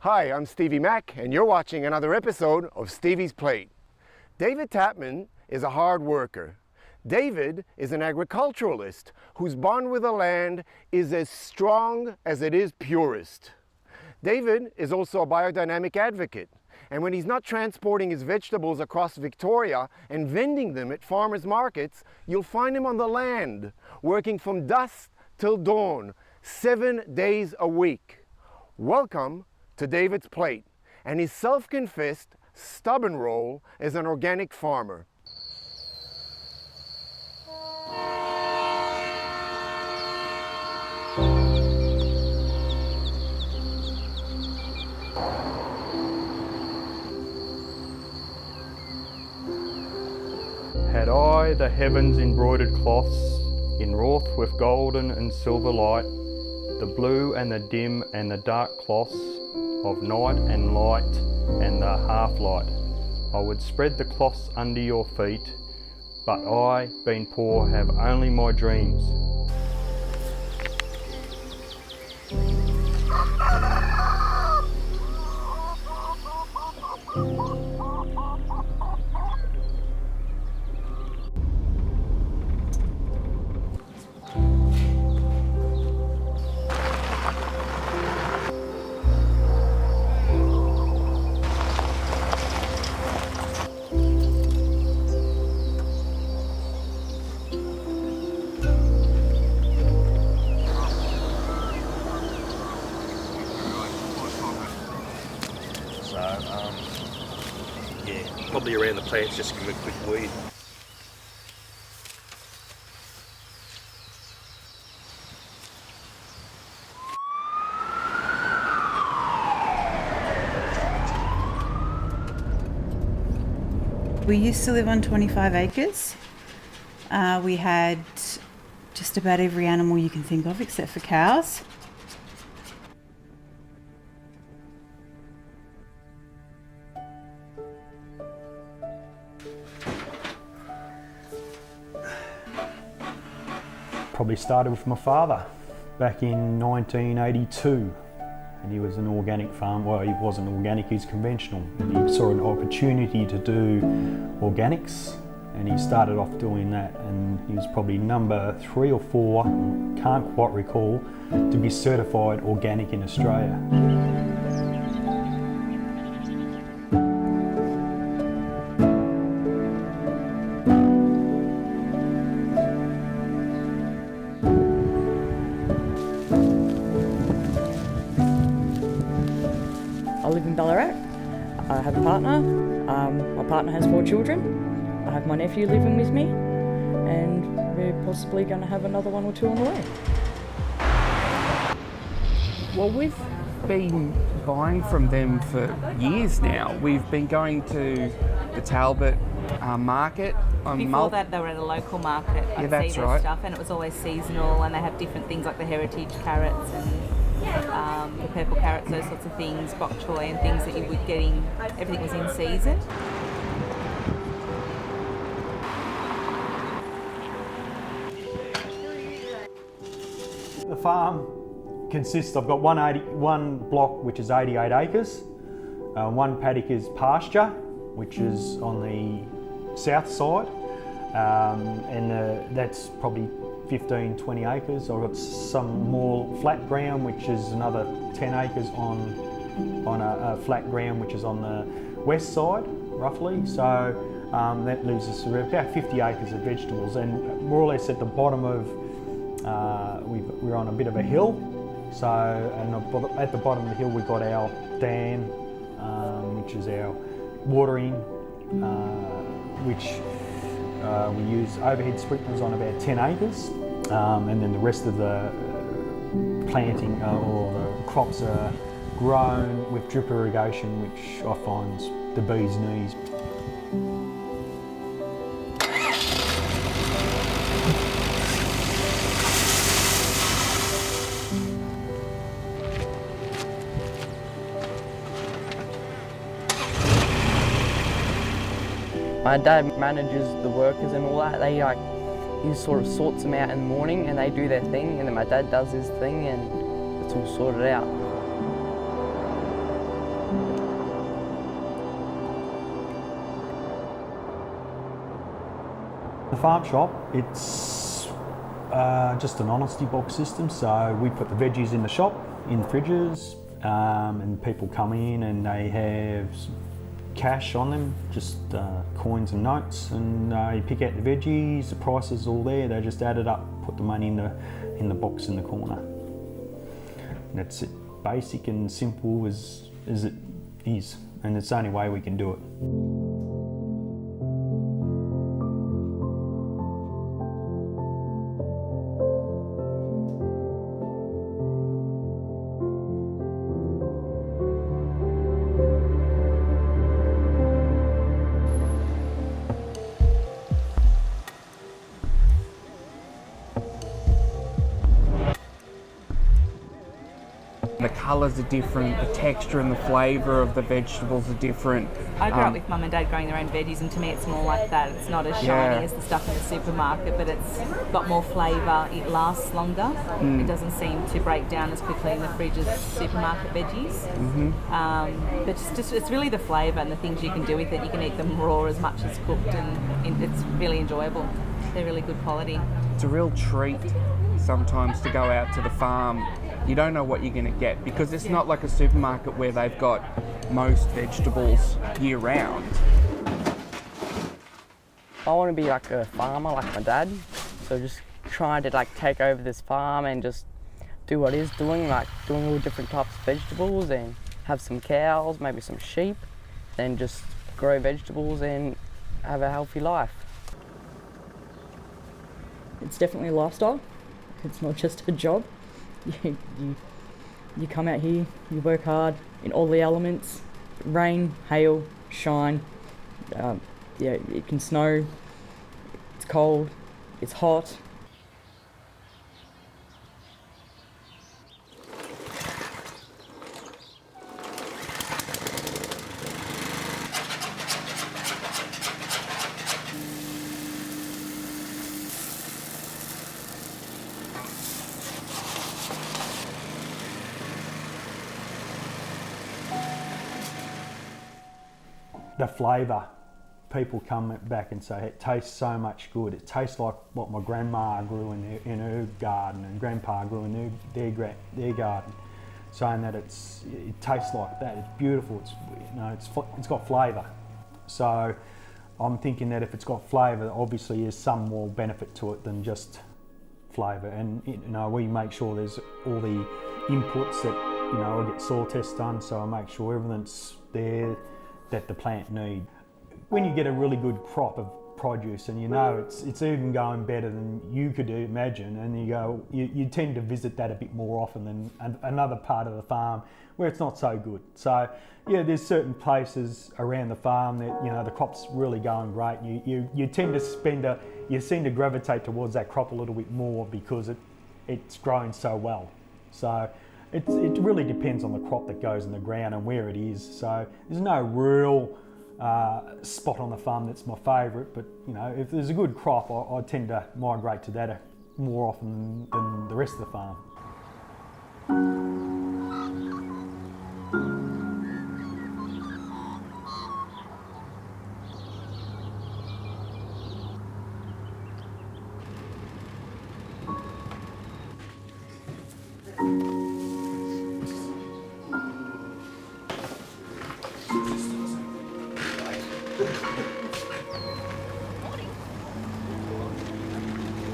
Hi, I'm Stevie Mack, and you're watching another episode of Stevie's Plate. David TATMAN is a hard worker. David is an agriculturalist whose bond with the land is as strong as it is purist. David is also a biodynamic advocate, and when he's not transporting his vegetables across Victoria and vending them at farmers markets, you'll find him on the land, working from dusk till dawn, 7 days a week. Welcome to David's Plate and his self-confessed stubborn role as an organic farmer. Had I the heavens embroidered cloths, enwrought with golden and silver light, the blue and the dim and the dark cloths of night and light and the half-light, I would spread the cloths under your feet, but I, being poor, have only my dreams. Probably around the plants, just give them a quick weed. We used to live on 25 acres. We had just about every animal you can think of except for cows. Probably started with my father back in 1982, and he was an organic farm. Well, he wasn't organic, he's conventional, and he saw an opportunity to do organics, and he started off doing that, and he was probably number 3 or 4, can't quite recall, to be certified organic in Australia. I live in Ballarat. I have a partner. My partner has 4 children. I have my nephew living with me, and we're possibly going to have another 1 or 2 on the way. Well, we've been buying from them for years now. We've been going to the Talbot market. Before that, they were at a local market. Yeah, that's see their right. stuff, and it was always seasonal, and they have different things like the heritage carrots and the purple carrots, those sorts of things, bok choy and things that you were getting, everything was in season. The farm consists, I've got one block which is 88 acres, one paddock is pasture, which is on the south side, and that's probably 15-20 acres. I've got some more flat ground, which is another 10 acres on a flat ground, which is on the west side, roughly. So that leaves us about 50 acres of vegetables, and more or less at the bottom of, we're on a bit of a hill. So, and at the bottom of the hill we've got our dam, which is our watering, which we use overhead sprinklers on about 10 acres, and then the rest of the planting or the crops are grown with drip irrigation, which I find's the bee's knees. My dad manages the workers and all that. He sort of sorts them out in the morning and they do their thing, and then my dad does his thing and it's all sorted out. The farm shop, it's just an honesty box system. So we put the veggies in the shop, in fridges, and people come in and they have cash on them, just coins and notes, and you pick out the veggies, the price is all there, they just add it up, put the money in the box in the corner. And that's it, basic and simple as it is, and it's the only way we can do it. The colours are different, the texture and the flavour of the vegetables are different. I grew up with mum and dad growing their own veggies, and to me it's more like that. It's not as shiny as the stuff in the supermarket, but it's got more flavour, it lasts longer. It doesn't seem to break down as quickly in the fridge as supermarket veggies. But it's really the flavour and the things you can do with it. You can eat them raw as much as cooked, and it's really enjoyable. They're really good quality. It's a real treat sometimes to go out to the farm. You don't know what you're going to get because it's not like a supermarket where they've got most vegetables year round. I want to be like a farmer like my dad, so just trying to like take over this farm and just do what he's doing, like doing all different types of vegetables and have some cows, maybe some sheep, then just grow vegetables and have a healthy life. It's definitely a lifestyle. It's not just a job. You come out here, you work hard in all the elements, rain, hail, shine, it can snow, it's cold, it's hot. The flavour, people come back and say it tastes so much good. It tastes like what my grandma grew in her garden and grandpa grew in their garden, saying that it tastes like that. It's beautiful. It's got flavour. So I'm thinking that if it's got flavour, obviously there's some more benefit to it than just flavour. And we make sure there's all the inputs that I get soil tests done, so I make sure everything's there that the plant need. When you get a really good crop of produce and it's even going better than you could imagine, and you tend to visit that a bit more often than another part of the farm where it's not so good. So yeah, there's certain places around the farm that the crop's really going great. You tend to you seem to gravitate towards that crop a little bit more because it's growing so well. So it really depends on the crop that goes in the ground and where it is. So there's no real spot on the farm that's my favourite, but if there's a good crop, I tend to migrate to that more often than the rest of the farm.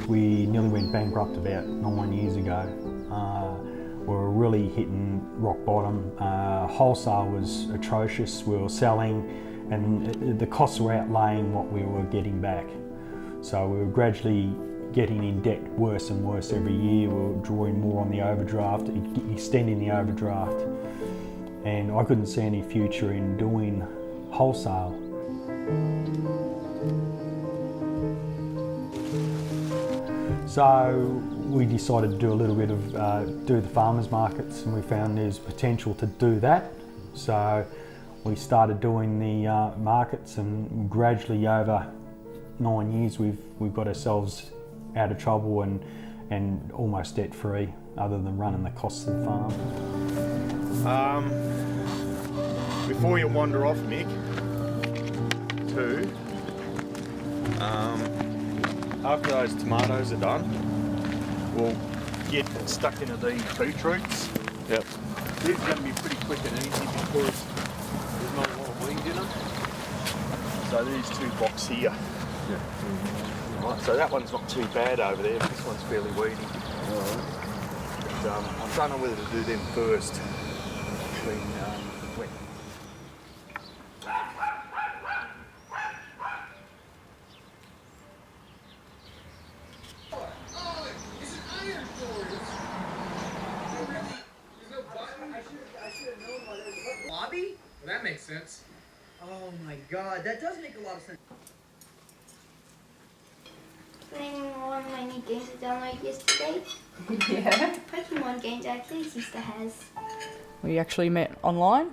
We nearly went bankrupt about 9 years ago. We were really hitting rock bottom. Wholesale was atrocious. We were selling and the costs were outlaying what we were getting back. So we were gradually getting in debt worse and worse every year. We were drawing more on the overdraft, extending the overdraft. And I couldn't see any future in doing wholesale. So we decided to do a little bit of do the farmers markets, and we found there's potential to do that. So we started doing the markets, and gradually over 9 years we've got ourselves out of trouble and almost debt free, other than running the costs of the farm. Before you wander off, Mick, After those tomatoes are done, we'll get stuck into these beetroots. Yep. These are going to be pretty quick and easy because there's not a lot of weed in them. So these 2 box here. Yeah. Right, so that one's not too bad over there. This one's fairly weedy. But, I don't know whether to do them first. Wet. Lobby? Well, that makes sense. Oh my god, that does make a lot of sense. Playing one of my new games I downloaded yesterday. Yeah. Pokemon games actually sister has. We actually met online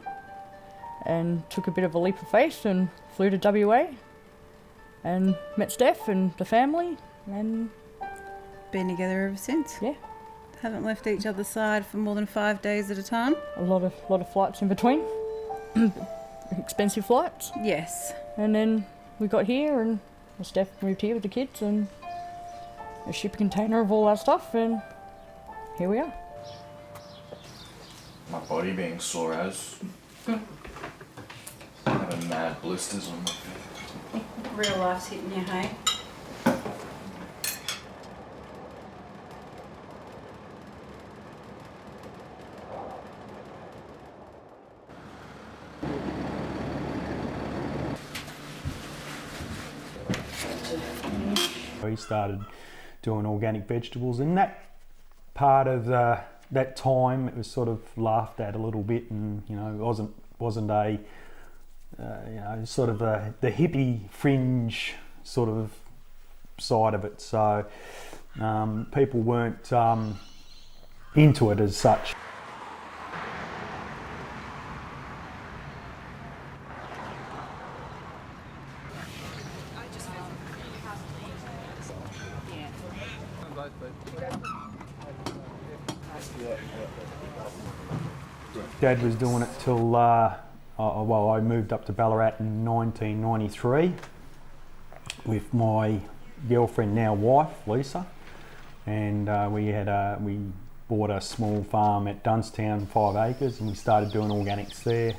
and took a bit of a leap of faith and flew to WA and met Steph and the family and Been together ever since. yeah, Haven't left each other's side for more than 5 days at a time. a lot of flights in between. Expensive flights. Yes. And then we got here and Steph moved here with the kids and a shipping container of all that stuff and here we are. My body being sore as. Having mad blisters on my feet. Real life's hitting you, hey? We started doing organic vegetables, and that part of that time it was sort of laughed at a little bit, and you know wasn't a sort of the hippie fringe sort of side of it. So people weren't into it as such. Dad was doing it till, well, I moved up to Ballarat in 1993 with my girlfriend, now wife, Lisa, and we bought a small farm at Dunstown, 5 acres, and we started doing organics there.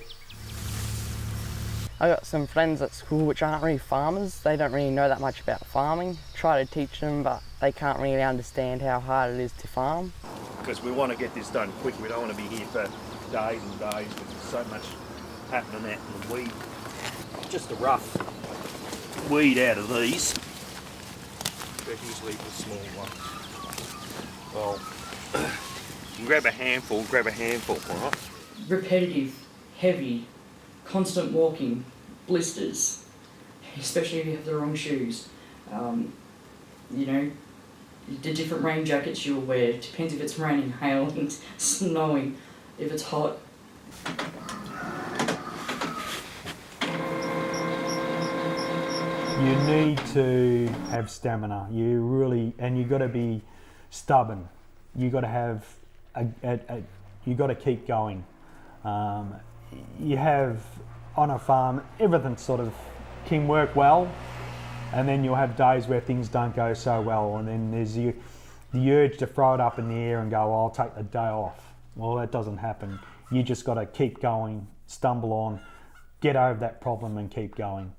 I got some friends at school which aren't really farmers. They don't really know that much about farming. Try to teach them, but they can't really understand how hard it is to farm. Because we want to get this done quick. We don't want to be here for days and days with so much happening out in the weed. Just a rough weed out of these. But usually the small one. Well, you can grab a handful, all right? Repetitive, heavy, constant walking, blisters, especially if you have the wrong shoes. You know, the different rain jackets you'll wear, depends if it's raining, hailing, snowing, if it's hot. You need to have stamina. You really, and you got to be stubborn. You got to have you got to keep going. You have on a farm, everything sort of can work well, and then you'll have days where things don't go so well, and then there's the urge to throw it up in the air and go, oh, I'll take the day off. Well, that doesn't happen. You just got to keep going, stumble on, get over that problem and keep going.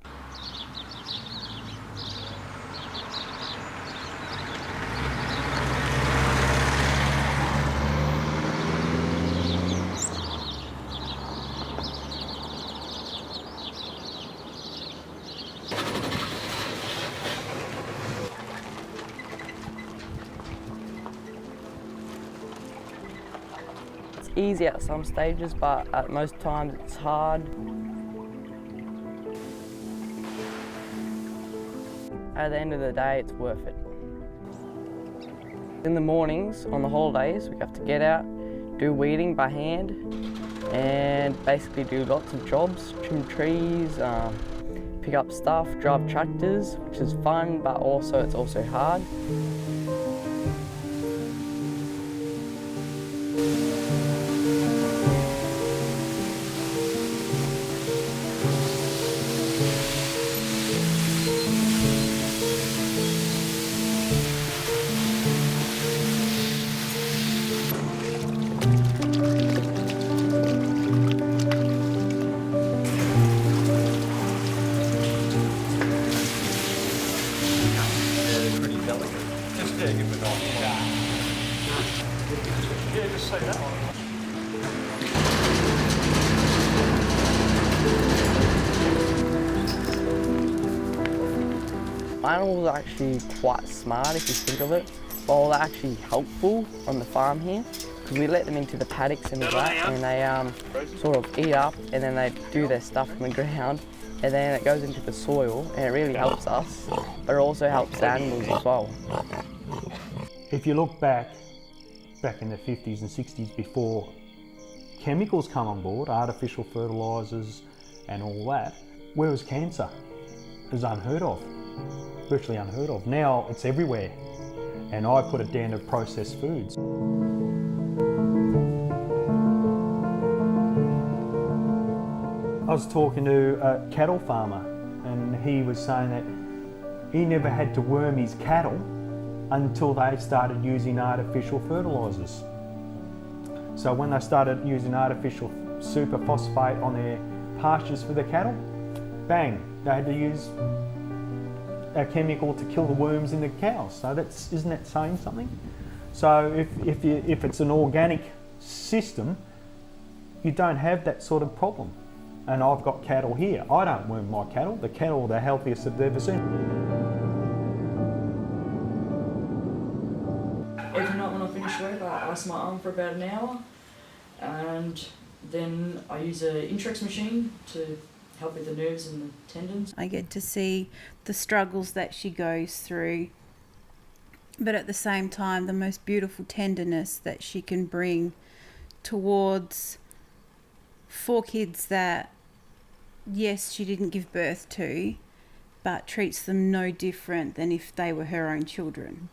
Easy at some stages, but at most times it's hard. At the end of the day, it's worth it. In the mornings, on the holidays, we have to get out, do weeding by hand, and basically do lots of jobs, trim trees, pick up stuff, drive tractors, which is fun, but also it's also hard. Animals are actually quite smart if you think of it. Well, they're actually helpful on the farm here because we let them into the paddocks and all that, and they sort of eat up and then they do their stuff on the ground, and then it goes into the soil and it really helps us, but it also helps the animals as well. If you look back in the 50s and 60s before chemicals come on board, artificial fertilisers and all that, where was cancer? It was unheard of, virtually unheard of. Now it's everywhere, and I put it down to processed foods. I was talking to a cattle farmer, and he was saying that he never had to worm his cattle until they started using artificial fertilisers. So when they started using artificial superphosphate on their pastures for the cattle, bang, they had to use a chemical to kill the worms in the cows. So isn't that saying something? So if it's an organic system, you don't have that sort of problem. And I've got cattle here. I don't worm my cattle. The cattle are the healthiest I've ever seen. Every night when I finish work, I ice my arm for about an hour, and then I use an Intrex machine to help with the nerves and the tendons. I get to see the struggles that she goes through, but at the same time, the most beautiful tenderness that she can bring towards 4 kids that, yes, she didn't give birth to, but treats them no different than if they were her own children.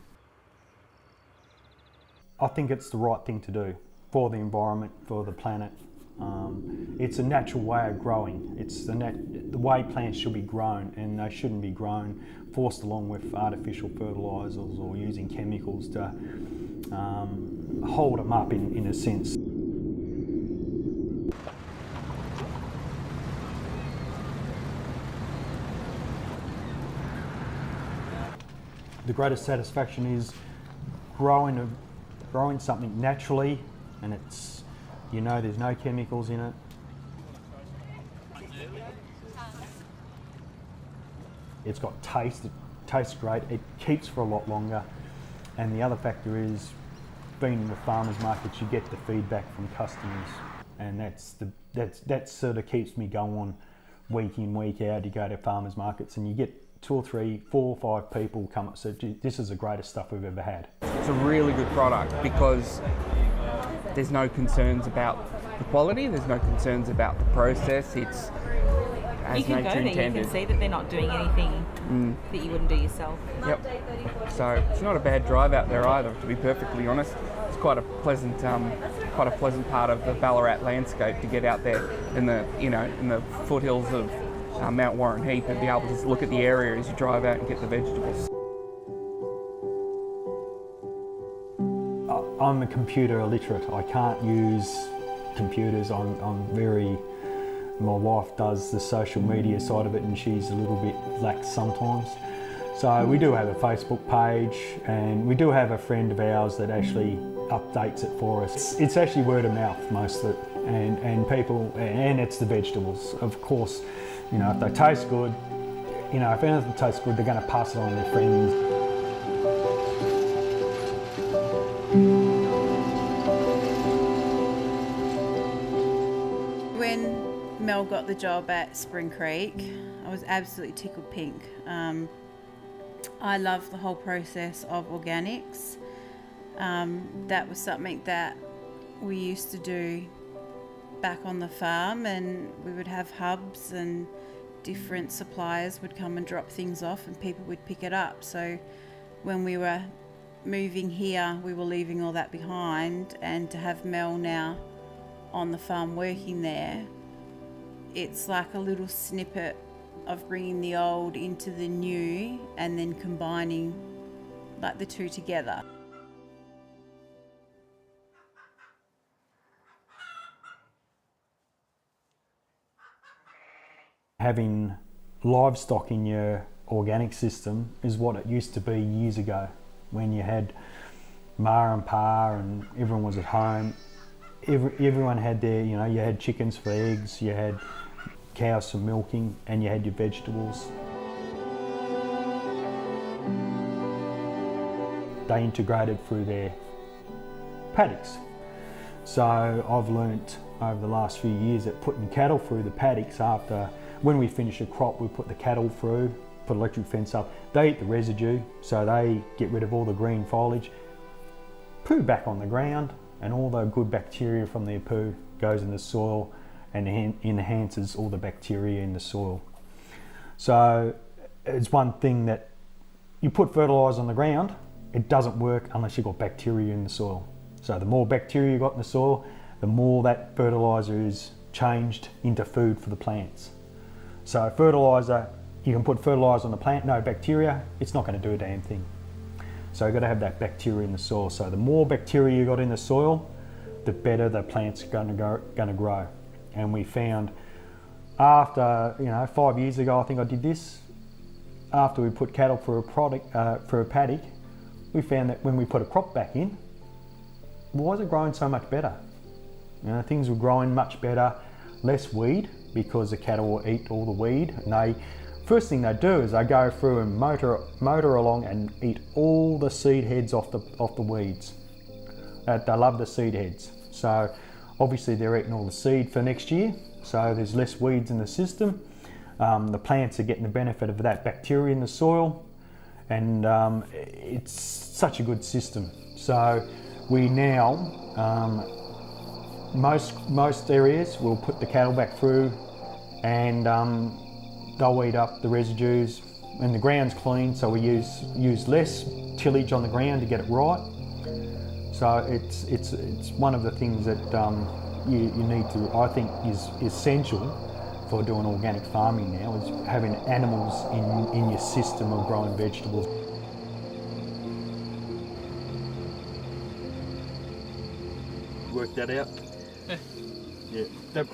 I think it's the right thing to do for the environment, for the planet. It's a natural way of growing. It's the way plants should be grown, and they shouldn't be grown forced along with artificial fertilisers or using chemicals to hold them up in a sense. The greatest satisfaction is growing something naturally, and it's, you know, there's no chemicals in it. It's got taste, it tastes great, it keeps for a lot longer, and the other factor is being in the farmers markets, you get the feedback from customers, and that sort of keeps me going week in, week out. You go to farmers markets and you get 2 or 3, 4 or 5 people come up and say, this is the greatest stuff we've ever had. It's a really good product because there's no concerns about the quality, there's no concerns about the process. It's as you can nature go there, intended. you can see that they're not doing anything that you wouldn't do yourself. Yep. So it's not a bad drive out there either, to be perfectly honest. It's quite a pleasant part of the Ballarat landscape to get out there in the foothills of Mount Warren Heath and be able to just look at the area as you drive out and get the vegetables. I'm a computer illiterate. I can't use computers. My wife does the social media side of it, and she's a little bit lax sometimes. So we do have a Facebook page, and we do have a friend of ours that actually updates it for us. It's actually word of mouth, most of it, and people, and it's the vegetables. Of course, you know, if they taste good, you know, if anything tastes good, they're going to pass it on to their friends. When Mel got the job at Spring Creek, I was absolutely tickled pink. I love the whole process of organics. That was something that we used to do back on the farm, and we would have hubs and different suppliers would come and drop things off and people would pick it up. So when we were moving here, we were leaving all that behind, and to have Mel now on the farm working there, it's like a little snippet of bringing the old into the new and then combining like the two together. Having livestock in your organic system is what it used to be years ago, when you had ma and pa and everyone was at home. everyone had their, you know, you had chickens for eggs, you had cows for milking, and you had your vegetables. They integrated through their paddocks. So I've learnt over the last few years that putting cattle through the paddocks after, when we finish a crop, we put the cattle through, put electric fence up. They eat the residue, so they get rid of all the green foliage, poo back on the ground, and all the good bacteria from their poo goes in the soil and enhances all the bacteria in the soil. So it's one thing that you put fertiliser on the ground, it doesn't work unless you've got bacteria in the soil. So the more bacteria you've got in the soil, the more that fertiliser is changed into food for the plants. So fertiliser, you can put fertiliser on the plant, no bacteria, it's not going to do a damn thing. So you've got to have that bacteria in the soil. So the more bacteria you got in the soil, the better the plant's going to grow. And we found after, 5 years ago, I think I did this, after we put cattle for a paddock, we found that when we put a crop back in, why is it growing so much better? Things were growing much better, less weed, because the cattle will eat all the weed. And first thing they do is they go through and motor along and eat all the seed heads off the weeds. They love the seed heads. So obviously they're eating all the seed for next year, so there's less weeds in the system. The plants are getting the benefit of that bacteria in the soil, and it's such a good system. So we now, most areas will put the cattle back through, and they'll eat up the residues, and the ground's clean, so we use less tillage on the ground to get it right. So it's one of the things that you need to, I think, is essential for doing organic farming now, is having animals in your system of growing vegetables. Work that out. Yeah.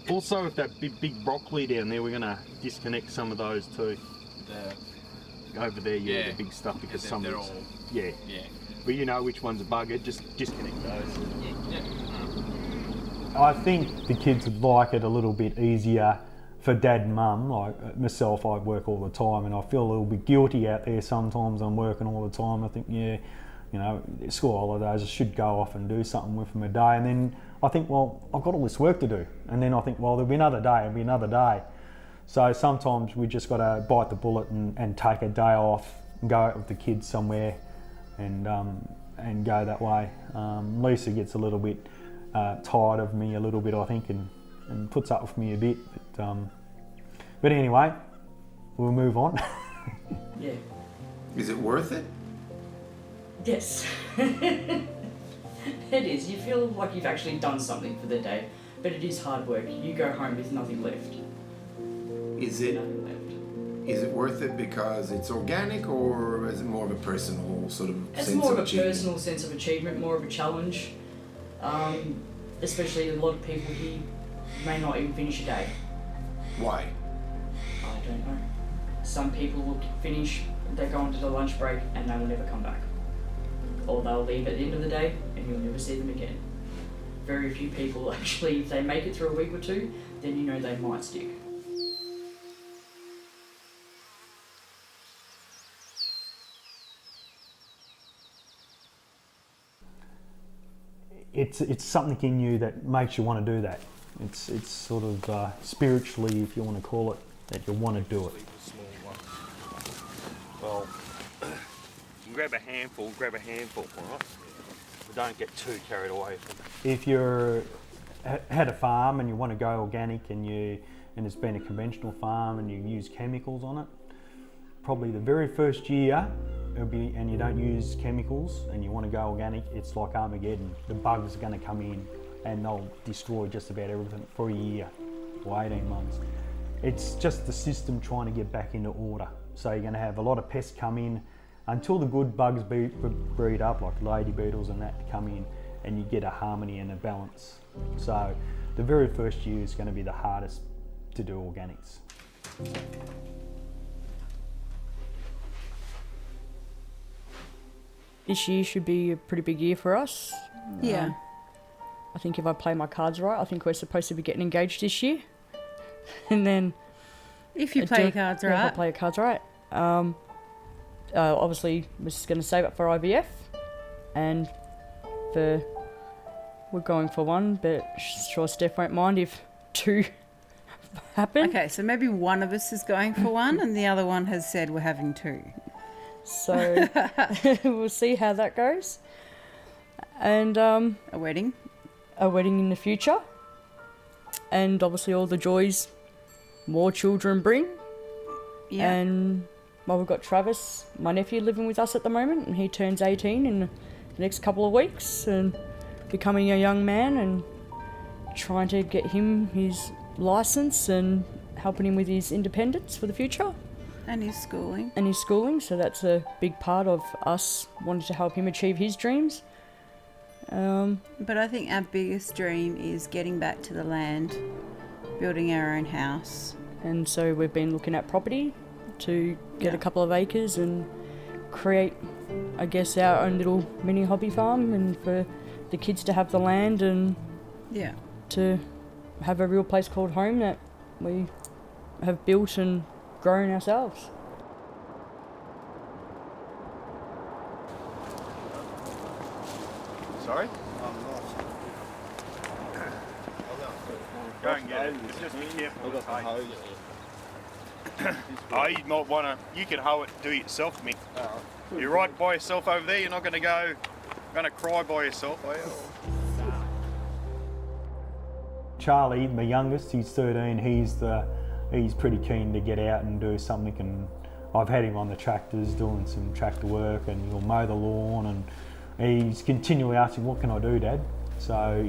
Also, with that big broccoli down there, we're going to disconnect some of those too. Over there, the big stuff, because some of all. Yeah. But you know which ones are buggered, just disconnect those. I think the kids would like it a little bit easier for dad and mum. Like myself, I work all the time, and I feel a little bit guilty out there sometimes. I'm working all the time. I think, school holidays, I should go off and do something with them a day. And then I think, well, I've got all this work to do. And then I think, well, there'll be another day, So sometimes we just got to bite the bullet and take a day off and go out with the kids somewhere and go that way. Lisa gets a little bit tired of me a little bit, I think, and puts up with me a bit. But anyway, we'll move on. Yeah. Is it worth it? Yes. It is. You feel like you've actually done something for the day, but it is hard work. You go home with nothing left. Is it worth it because it's organic, or is it more of a personal sort of It's sense more of of a achievement? personal sense of achievement, more of a challenge. Especially a lot of people here may not even finish a day. Why? I don't know. Some people will finish, they go onto the lunch break and they will never come back. Or they'll leave at the end of the day and you'll never see them again. Very few people actually, if they make it through a week or two, then you know they might stick. It's something in you that makes you want to do that. It's sort of spiritually, if you want to call it, that you want to do it. Well, you can grab a handful, right? But don't get too carried away from it. If you're had a farm and you want to go organic and it's been a conventional farm and you use chemicals on it, probably the very first year and you don't use chemicals and you want to go organic, it's like Armageddon. The bugs are going to come in and they'll destroy just about everything for a year or 18 months. It's just the system trying to get back into order. So you're going to have a lot of pests come in until the good bugs breed up, like lady beetles and that, come in, and you get a harmony and a balance. So the very first year is going to be the hardest to do organics. This year should be a pretty big year for us. Yeah. I think if I play my cards right, I think we're supposed to be getting engaged this year. And then... If you play your cards right. If I play your cards right. Obviously, we're just going to save up for IVF. And we're going for one, but sure Steph won't mind if 2 happen. Okay, so maybe one of us is going for one and the other one has said we're having 2. So we'll see how that goes. And a wedding. A wedding in the future. And obviously all the joys more children bring. Yeah. And well, we've got Travis, my nephew, living with us at the moment, and he turns 18 in the next couple of weeks, and becoming a young man and trying to get him his license and helping him with his independence for the future. And his schooling. And his schooling, so that's a big part of us wanting to help him achieve his dreams. But I think our biggest dream is getting back to the land, building our own house. And so we've been looking at property to get a couple of acres and create, I guess, our own little mini hobby farm, and for the kids to have the land and to have a real place called home that we have built and grown ourselves. Sorry? Go and get it. Just be careful with the hoe. Oh, you might want to, you can hoe it, do it yourself, Mick. You're right by yourself over there, you're not going to cry by yourself, are you? Charlie, my youngest, he's 13, he's pretty keen to get out and do something, and I've had him on the tractors doing some tractor work, and he'll mow the lawn, and he's continually asking, what can I do, Dad? So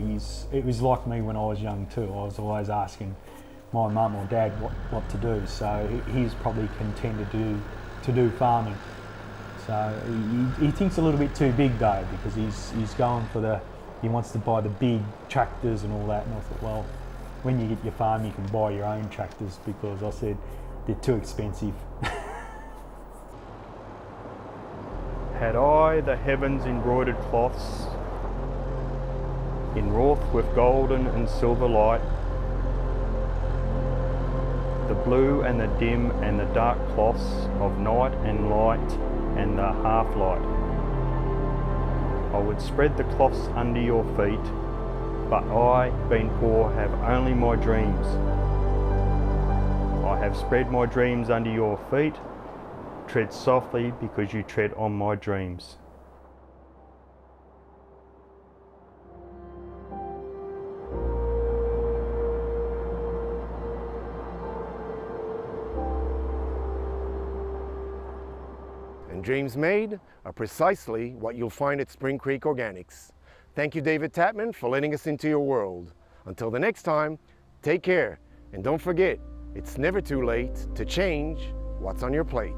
it was like me when I was young too. I was always asking my mum or dad what to do. So he's probably content to do farming. So he thinks a little bit too big though, because he's going for he wants to buy the big tractors and all that. And I thought, well, when you get your farm, you can buy your own tractors, because I said they're too expensive. Had I the heavens embroidered cloths, enwrought with golden and silver light, the blue and the dim and the dark cloths of night and light and the half-light, I would spread the cloths under your feet, but I, being poor, have only my dreams. I have spread my dreams under your feet. Tread softly, because you tread on my dreams. And dreams made are precisely what you'll find at Spring Creek Organics. Thank you, David TATMAN, for letting us into your world. Until the next time, take care, and don't forget, it's never too late to change what's on your plate.